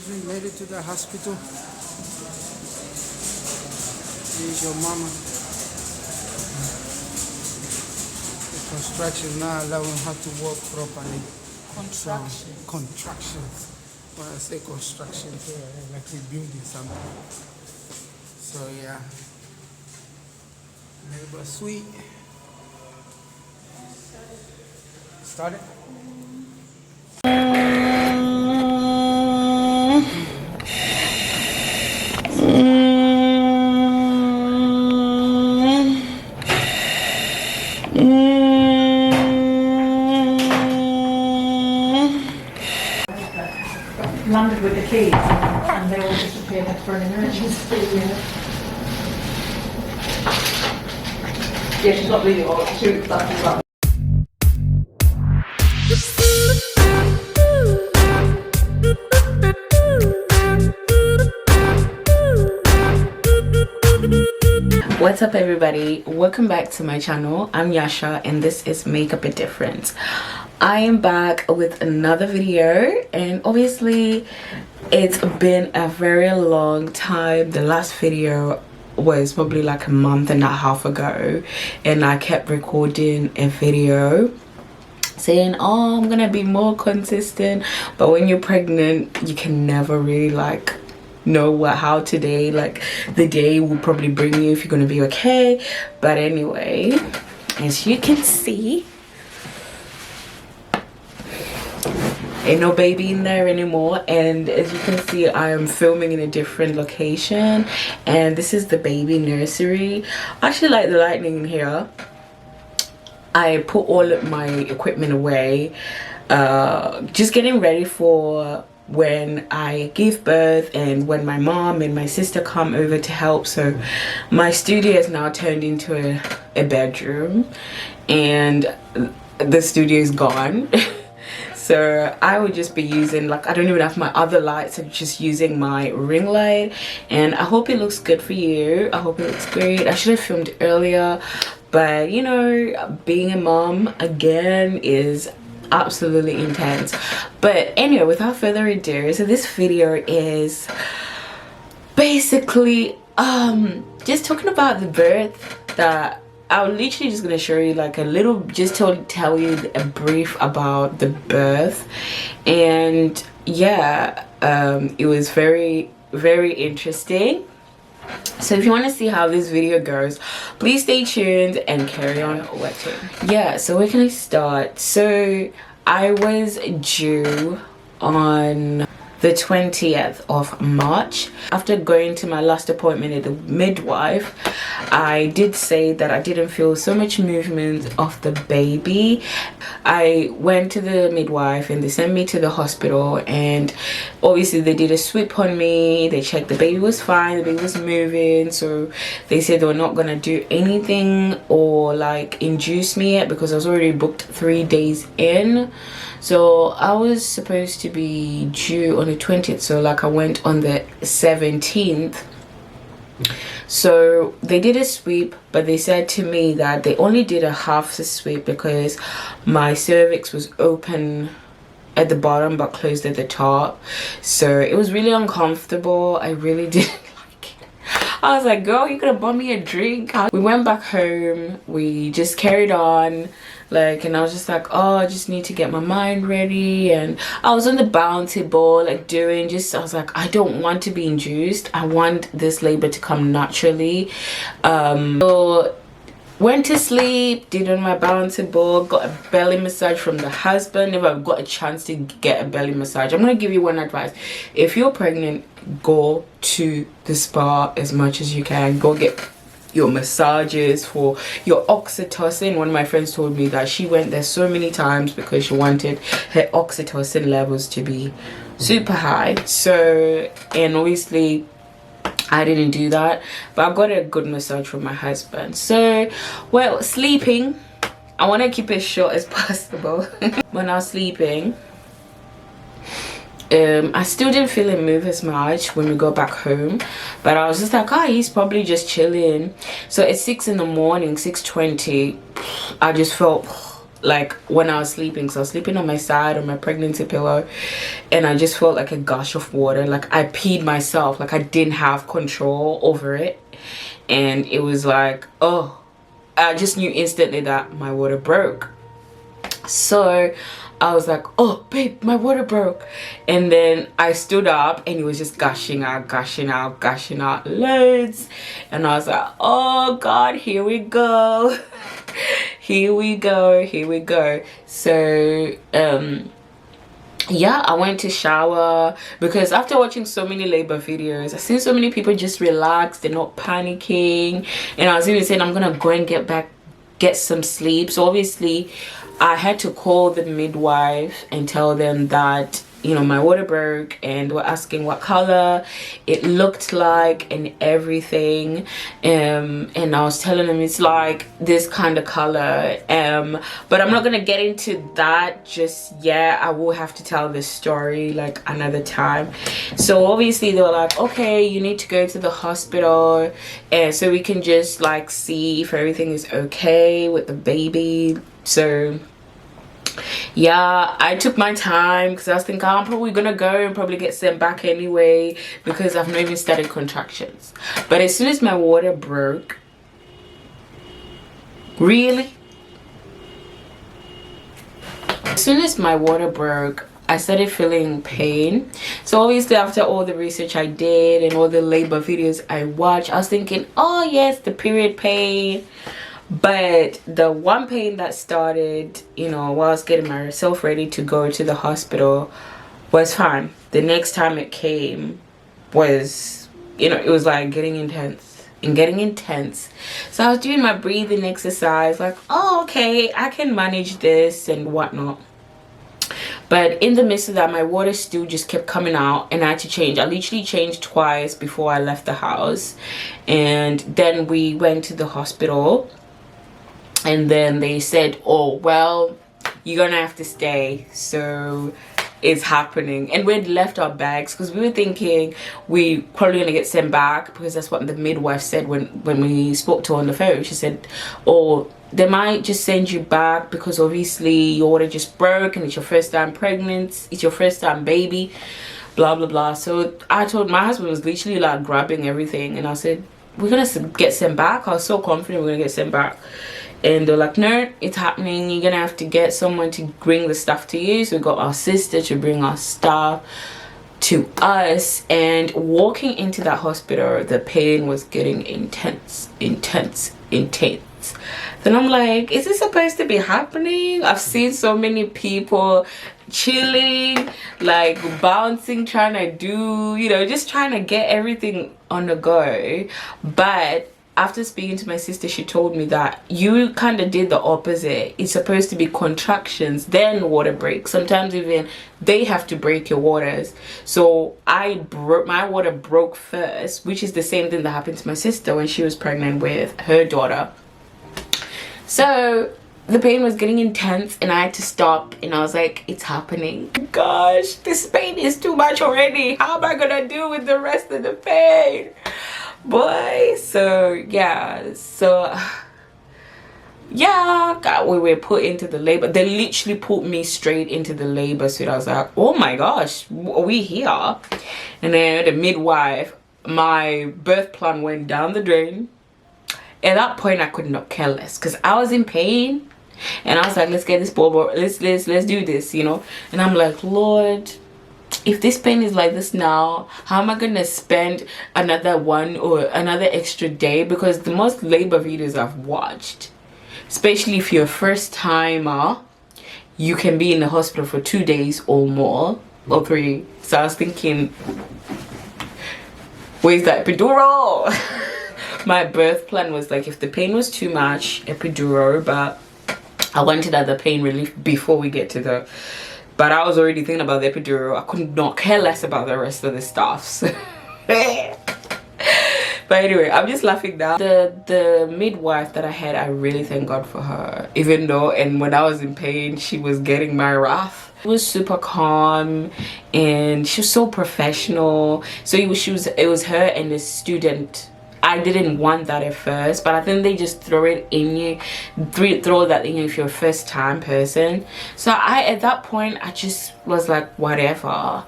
We made it to the hospital. Here's your mama. The contraction not allowing her to walk properly. Contraction. So, contractions. When I say construction here, like rebuilding something. So yeah. Neighbor sweet. Started? Landed with the keys and they all disappeared for an emergency. Yeah, she's not really old. That's right. What's up everybody, welcome back to my channel. I'm Yasha and this is Makeup a Difference. I am back with another video and obviously it's been a very long time. The last video was probably like a month and a half ago and I kept recording a video saying, oh, I'm gonna be more consistent, but when you're pregnant you can never really like know how today, like the day will probably bring you, if you're gonna be okay. But anyway, as you can see, ain't no baby in there anymore, and as you can see I am filming in a different location and this is the baby nursery. I actually like the lighting in here. I put all of my equipment away, just getting ready for when I give birth and when my mom and my sister come over to help. So my studio is now turned into a bedroom and the studio is gone. So I would just be using, like, I don't even have my other lights, I'm just using my ring light and I hope it looks good for you. I hope it looks great. I should have filmed earlier, but you know, being a mom again is absolutely intense. But anyway, without further ado, so this video is basically just talking about the birth. That I'm literally just gonna show you like a little, just to tell you a brief about the birth. And yeah, it was very interesting. So if you want to see how this video goes, please stay tuned and carry on watching. Yeah, so where can I start? So I was due on the 20th of March. After going to my last appointment at the midwife, I did say that I didn't feel so much movement of the baby. I went to the midwife and they sent me to the hospital, and obviously they did a sweep on me. They checked the baby was fine, the baby was moving, so they said they were not gonna do anything or like induce me yet because I was already booked 3 days in. So I was supposed to be due on the 20th, so like I went on the 17th. So they did a sweep, but they said to me that they only did a half the sweep because my cervix was open at the bottom but closed at the top. So it was really uncomfortable. I really didn't like it. I was like, girl, you could have bought me a drink. We went back home, we just carried on, like, and I was just like, oh, I just need to get my mind ready. And I was on the bouncy ball, like doing just, I was like, I don't want to be induced, I want this labor to come naturally. So went to sleep, did on my bouncy ball, got a belly massage from the husband. If I've got a chance to get a belly massage, I'm gonna give you one advice: if you're pregnant, go to the spa as much as you can. Go get your massages for your oxytocin. One of my friends told me that she went there so many times because she wanted her oxytocin levels to be super high. So, and obviously I didn't do that, but I got a good massage from my husband. So, well, sleeping, I want to keep it short as possible. When I was sleeping, I still didn't feel him move as much when we got back home, but I was just like, oh, he's probably just chilling. So at 6 in the morning, 6:20, I just felt like when I was sleeping. So I was sleeping on my side on my pregnancy pillow, and I just felt like a gush of water. Like I peed myself, like I didn't have control over it. And it was like, oh, I just knew instantly that my water broke. So I was like, oh babe, my water broke. And then I stood up and it was just gushing out loads. And I was like, oh God, here we go. Here we go. So yeah, I went to shower because after watching so many labor videos, I've seen so many people just relaxed, they're not panicking. And I was even saying I'm gonna go and get some sleep. So obviously I had to call the midwife and tell them that, you know, my water broke, and were asking what color it looked like and everything. And I was telling them it's like this kind of color. But I'm not gonna get into that just yet. I will have to tell this story like another time. So obviously they were like, okay, you need to go to the hospital, and so we can just like see if everything is okay with the baby. So yeah, I took my time because I was thinking I'm probably gonna go and probably get sent back anyway because I've not even started contractions. But as soon as my water broke, really, as soon as my water broke, I started feeling pain. So obviously after all the research I did and all the labor videos I watched, I was thinking, oh yes, the period pain. But the one pain that started, you know, while I was getting myself ready to go to the hospital was fine. The next time it came was, you know, it was like getting intense. So I was doing my breathing exercise, like, oh, okay, I can manage this and whatnot. But in the midst of that, my water still just kept coming out, and I had to change. I literally changed twice before I left the house. And then we went to the hospital. And then they said, oh, well, you're gonna have to stay. So it's happening. And we'd left our bags because we were thinking we probably gonna get sent back, because that's what the midwife said when we spoke to her on the phone. She said, oh, they might just send you back because obviously your water just broke and it's your first time pregnant, it's your first time baby, blah blah blah. So I told my husband, was literally like grabbing everything, and I said, we're gonna get sent back. I was so confident we're gonna get sent back. And they're like, no, it's happening, you're gonna have to get someone to bring the stuff to you. So we got our sister to bring our stuff to us. And walking into that hospital, the pain was getting intense. Then I'm like, is this supposed to be happening? I've seen so many people chilling, like bouncing, trying to do, you know, just trying to get everything on the go. But after speaking to my sister, she told me that you kind of did the opposite. It's supposed to be contractions, then water break. Sometimes even they have to break your waters. So my water broke first, which is the same thing that happened to my sister when she was pregnant with her daughter. So the pain was getting intense and I had to stop, and I was like, it's happening. Gosh, this pain is too much already. How am I gonna deal with the rest of the pain? Boy, so yeah, God, we were put into the labor. They literally put me straight into the labor suite. I was like, oh my gosh, are we here? And then the midwife, my birth plan went down the drain. At that point, I could not care less because I was in pain, and I was like, let's get this ball, let's do this, you know. And I'm like, Lord, if this pain is like this now, how am I gonna spend another one or another extra day? Because the most labor videos I've watched, especially if you're a first timer, you can be in the hospital for 2 days or more, or 3. So I was thinking, where's that epidural? My birth plan was like, if the pain was too much, epidural, but I wanted other pain relief before we get to the, but I was already thinking about the epidural. I could not care less about the rest of the stuff. So. But anyway, I'm just laughing now. The midwife that I had, I really thank God for her. Even though, and when I was in pain, she was getting my wrath. It was super calm, and she was so professional. So it was her and the student I didn't want that at first, but I think they just throw it in you, throw that in you if you're a first time person. So at that point I just was like, whatever,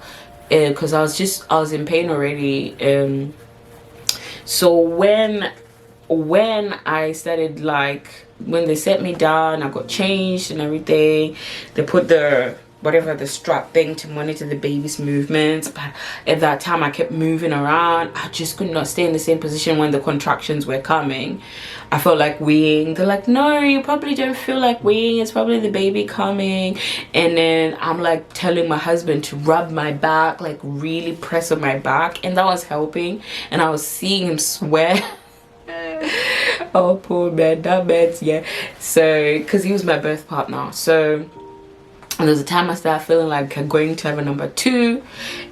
because I was in pain already. So when I started, like, when they set me down, I got changed and everything, they put the strap thing to monitor the baby's movements. But at that time I kept moving around. I just could not stay in the same position when the contractions were coming. I felt like weeing. They're like, no, you probably don't feel like weeing, it's probably the baby coming. And then I'm like telling my husband to rub my back, like really press on my back, and that was helping. And I was seeing him sweat. Oh, poor man, that man's, yeah. So because he was my birth partner, so and there's a time I started feeling like I'm going to have a number 2,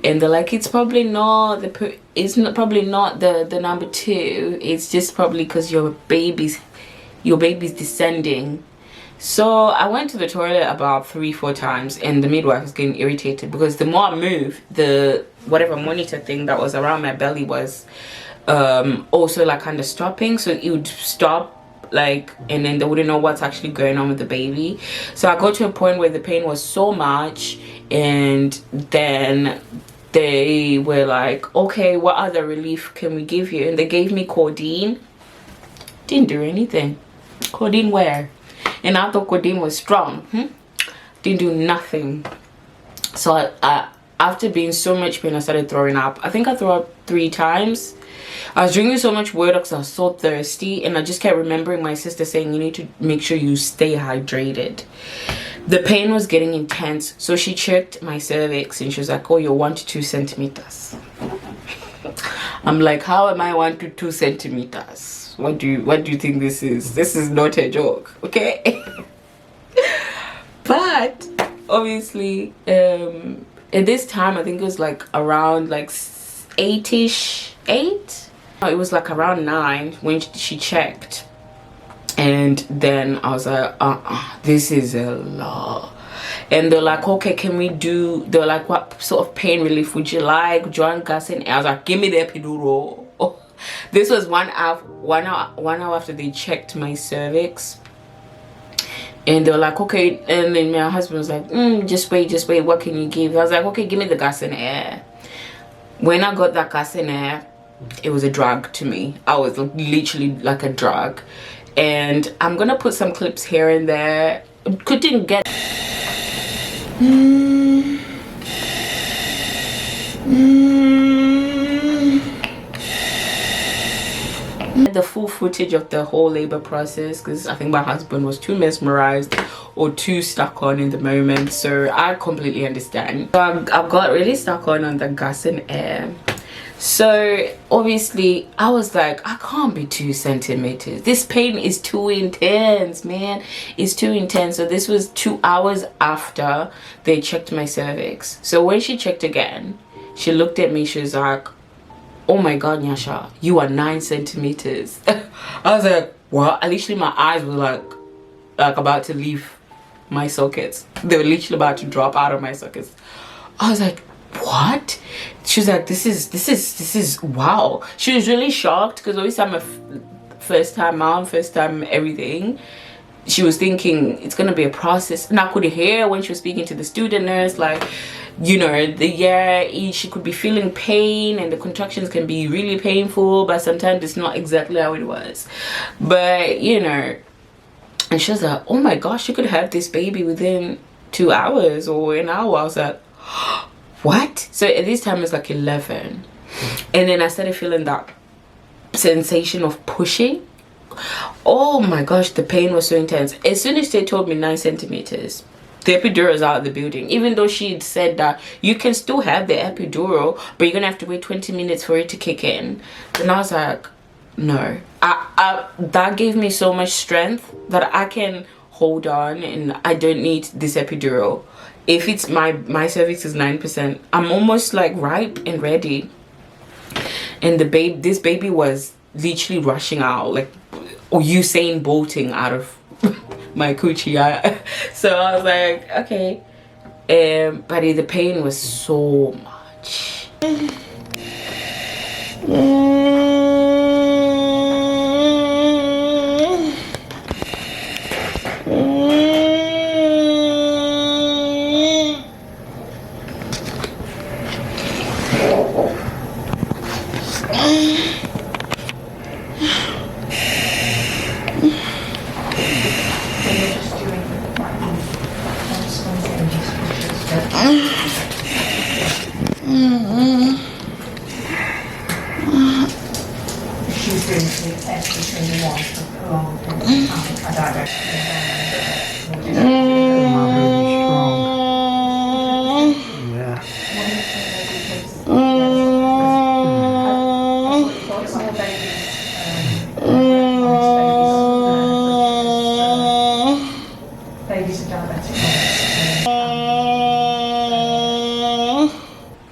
and they're like, it's probably not probably not the number 2, it's just probably because your baby's descending. So I went to the toilet about 3-4 times, and the midwife was getting irritated because the more I moved, the whatever monitor thing that was around my belly was also like kind of stopping, so it would stop, like, and then they wouldn't know what's actually going on with the baby. So I got to a point where the pain was so much, and then they were like, okay, what other relief can we give you? And they gave me codeine. Didn't do anything. Codeine where? And I thought codeine was strong. Didn't do nothing. So I after being so much pain, I started throwing up. I think I threw up 3 times. I was drinking so much water because I was so thirsty, and I just kept remembering my sister saying, you need to make sure you stay hydrated. The pain was getting intense, so she checked my cervix and she was like, oh, you're 1 to 2 centimeters. I'm like, how am I 1 to 2 centimeters? What do you think this is? This is not a joke, okay? But obviously at this time I think it was like around like 8ish. It was like around 9 when she checked, and then I was like, this is a lot. And they're like, okay, can we do, they're like, what sort of pain relief would you like? Join gas? And I was like, give me the epidural. Oh, this was 1 hour after they checked my cervix. And they were like, okay. And then my husband was like, just wait, what can you give? I was like, okay, give me the gas and air. When I got that gas and air, it was a drug to me. I was literally like a drug. And I'm gonna put some clips here and there. Couldn't get the full footage of the whole labor process, because I think my husband was too mesmerized or too stuck on in the moment. So I completely understand. So I got really stuck on the gas and air. So obviously I was like, I can't be 2 centimeters. This pain is too intense, man. It's too intense. So this was 2 hours after they checked my cervix. So when she checked again, she looked at me, she was like, oh my god, Nyasha, you are 9 centimeters. I was like, what? Literally my eyes were like about to leave my sockets. They were literally about to drop out of my sockets. I was like, what? She was like, this is wow. She was really shocked because obviously I'm a first time mom, first time everything. She was thinking it's gonna be a process, and I could hear when she was speaking to the student nurse, like, you know, she could be feeling pain, and the contractions can be really painful, but sometimes it's not exactly how it was. But you know, and she was like, oh my gosh, you could have this baby within 2 hours or an hour. I was like, what? So at this time it's like 11, and then I started feeling that sensation of pushing. Oh my gosh, the pain was so intense. As soon as they told me 9 centimeters, the epidural is out of the building. Even though she had said that you can still have the epidural, but you're gonna have to wait 20 minutes for it to kick in. And I was like, no. That gave me so much strength that I can hold on, and I don't need this epidural. If it's my cervix is 9%, I'm almost like ripe and ready. And this baby was literally rushing out, like, or Usain bolting out of my coochie. So I was like, okay. But the pain was so much. My baby's strong. Yeah.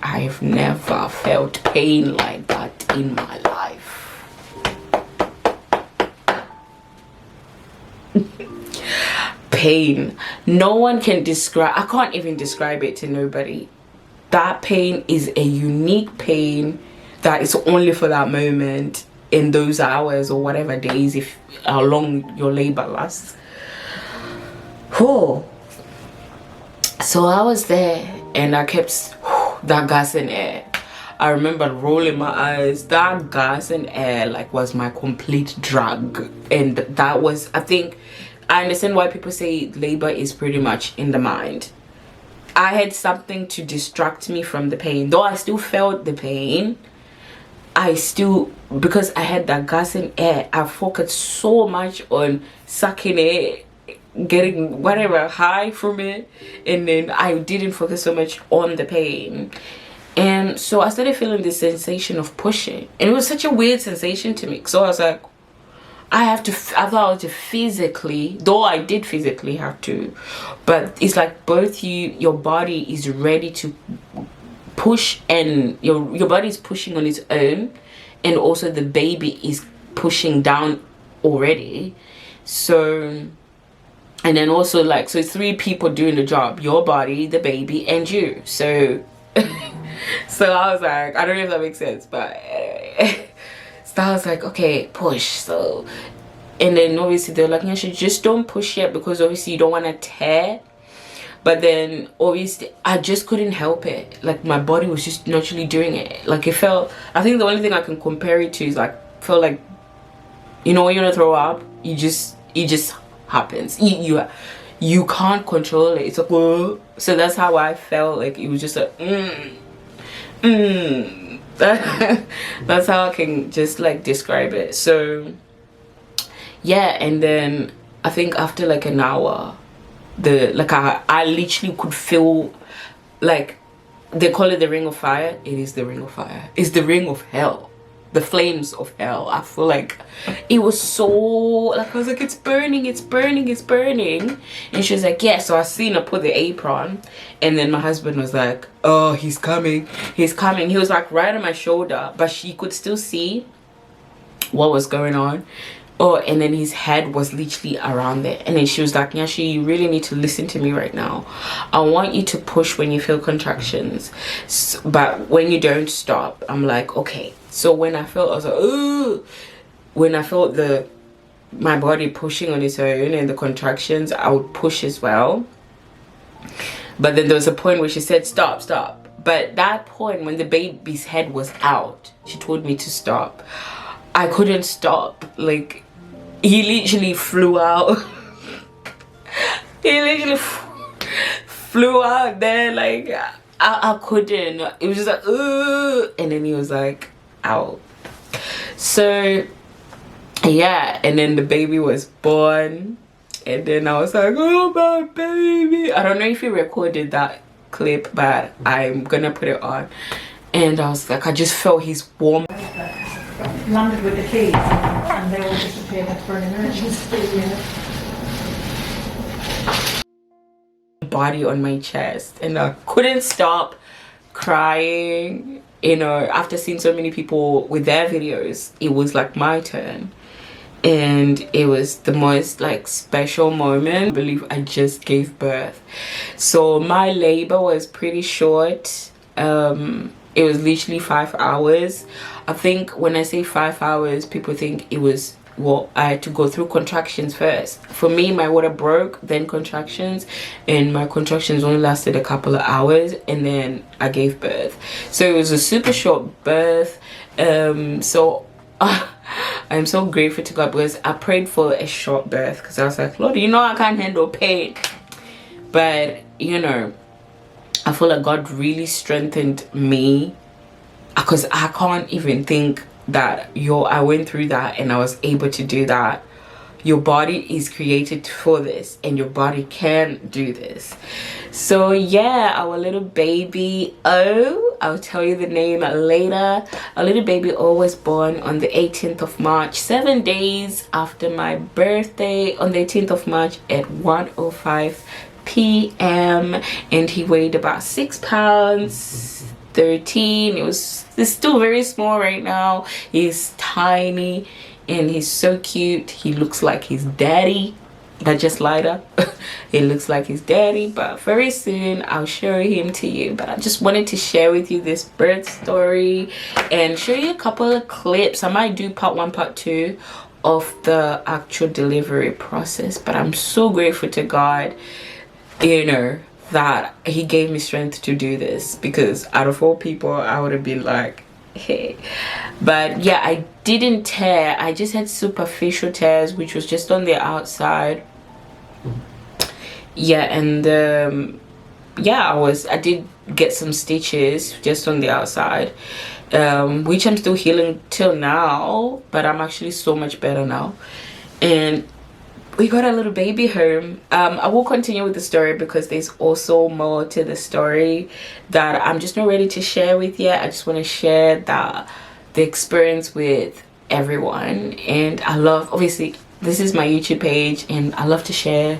I've never felt pain like that in my life. Pain. No one can describe. I can't even describe it to nobody. That pain is a unique pain that is only for that moment, in those hours or whatever days, if how long your labor lasts. Oh. So I was there and I kept that gas and air. I remember rolling my eyes. That gas and air like was my complete drug, and that was, I think, I understand why people say labor is pretty much in the mind. I had something to distract me from the pain, though I still felt the pain. I still, because I had that gas and air, I focused so much on sucking it, getting whatever high from it, and then I didn't focus so much on the pain. And so I started feeling this sensation of pushing, and it was such a weird sensation to me. So I was like, I thought I had to physically, though I did physically have to, but it's like both your body is ready to push, and your body is pushing on its own, and also the baby is pushing down already. So, and then also like, so it's 3 people doing the job: your body, the baby, and you. So so I was like, I don't know if that makes sense, but so I was like, okay, push. So, and then obviously they're like, yeah, just don't push yet, because obviously you don't want to tear. But then obviously I just couldn't help it. Like my body was just naturally doing it. Like it felt, I think the only thing I can compare it to is like, felt like, you know, when you're gonna throw up, it just happens. You can't control it. It's like, whoa. So that's how I felt. Like it was just like, that's how I can just like describe it. So yeah, and then I think after like an hour, I literally could feel, like, they call it the ring of fire. It is the ring of fire. It's the ring of hell, the flames of hell. I feel like it was so, like, I was like, it's burning, it's burning, it's burning. And she was like, yeah. So I seen her put the apron, and then my husband was like, oh, he's coming, he's coming. He was like right on my shoulder, but she could still see what was going on. Oh, and then his head was literally around there. And then she was like, Nyashi, you really need to listen to me right now. I want you to push when you feel contractions, but when you don't, stop. I'm like, okay. So when I felt, I was like, ooh. When I felt my body pushing on its own and the contractions, I would push as well. But then there was a point where she said, stop, stop. But that point, when the baby's head was out, she told me to stop. I couldn't stop. Like, he literally flew out. He literally flew out there. Like, I couldn't. It was just like, ooh. And then he was like, out. So, yeah. And then the baby was born. And then I was like, oh, my baby. I don't know if he recorded that clip, but I'm gonna put it on. And I was like, I just felt his warm. Landed with the keys and they all disappeared for an emergency. Body on my chest, and I couldn't stop crying. You know, after seeing so many people with their videos, it was like my turn, and it was the most like special moment. I believe I just gave birth. So my labor was pretty short. It was literally 5 hours. I think when I say 5 hours, people think it was, well, I had to go through contractions first. For me, my water broke, then contractions, and my contractions only lasted a couple of hours, and then I gave birth. So it was a super short birth. I'm so grateful to God, because I prayed for a short birth, because I was like, Lord, you know I can't handle pain. But, you know, I feel like God really strengthened me, because I can't even think that I went through that and I was able to do that. Your body is created for this and your body can do this. So yeah, our little baby O, I'll tell you the name later. Our little baby O was born on the 18th of March, 7 days after my birthday, on the 18th of March at 1:05 p.m. and he weighed about 6 pounds 13. It's still very small right now. He's tiny and he's so cute. He looks like his daddy. I just lied up. It looks like his daddy, but very soon I'll show him to you. But I just wanted to share with you this birth story and show you a couple of clips. I might do part 1, part 2 of the actual delivery process, but I'm so grateful to God, you know, that he gave me strength to do this, because out of all people I would have been like, hey. But yeah, I didn't tear. I just had superficial tears, which was just on the outside. Yeah, and yeah, I did get some stitches just on the outside, which I'm still healing till now, but I'm actually so much better now. And we got a little baby home. I will continue with the story because there's also more to the story that I'm just not ready to share with yet. I just want to share the experience with everyone. And I love, obviously this is my YouTube page and I love to share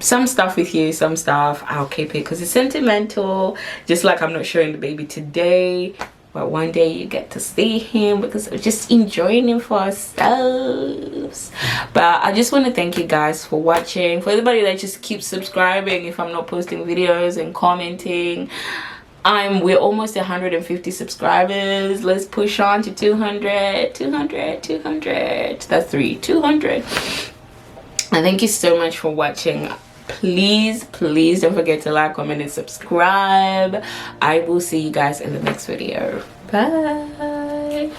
some stuff with you. Some stuff I'll keep it because it's sentimental, just like I'm not showing the baby today, but one day you get to see him because we're just enjoying him for ourselves. But I just want to thank you guys for watching. For everybody that just keeps subscribing if I'm not posting videos and commenting, we're almost 150 subscribers. Let's push on to 200. That's 200. And thank you so much for watching. Please don't forget to like, comment, and subscribe. I will see you guys in the next video. Bye.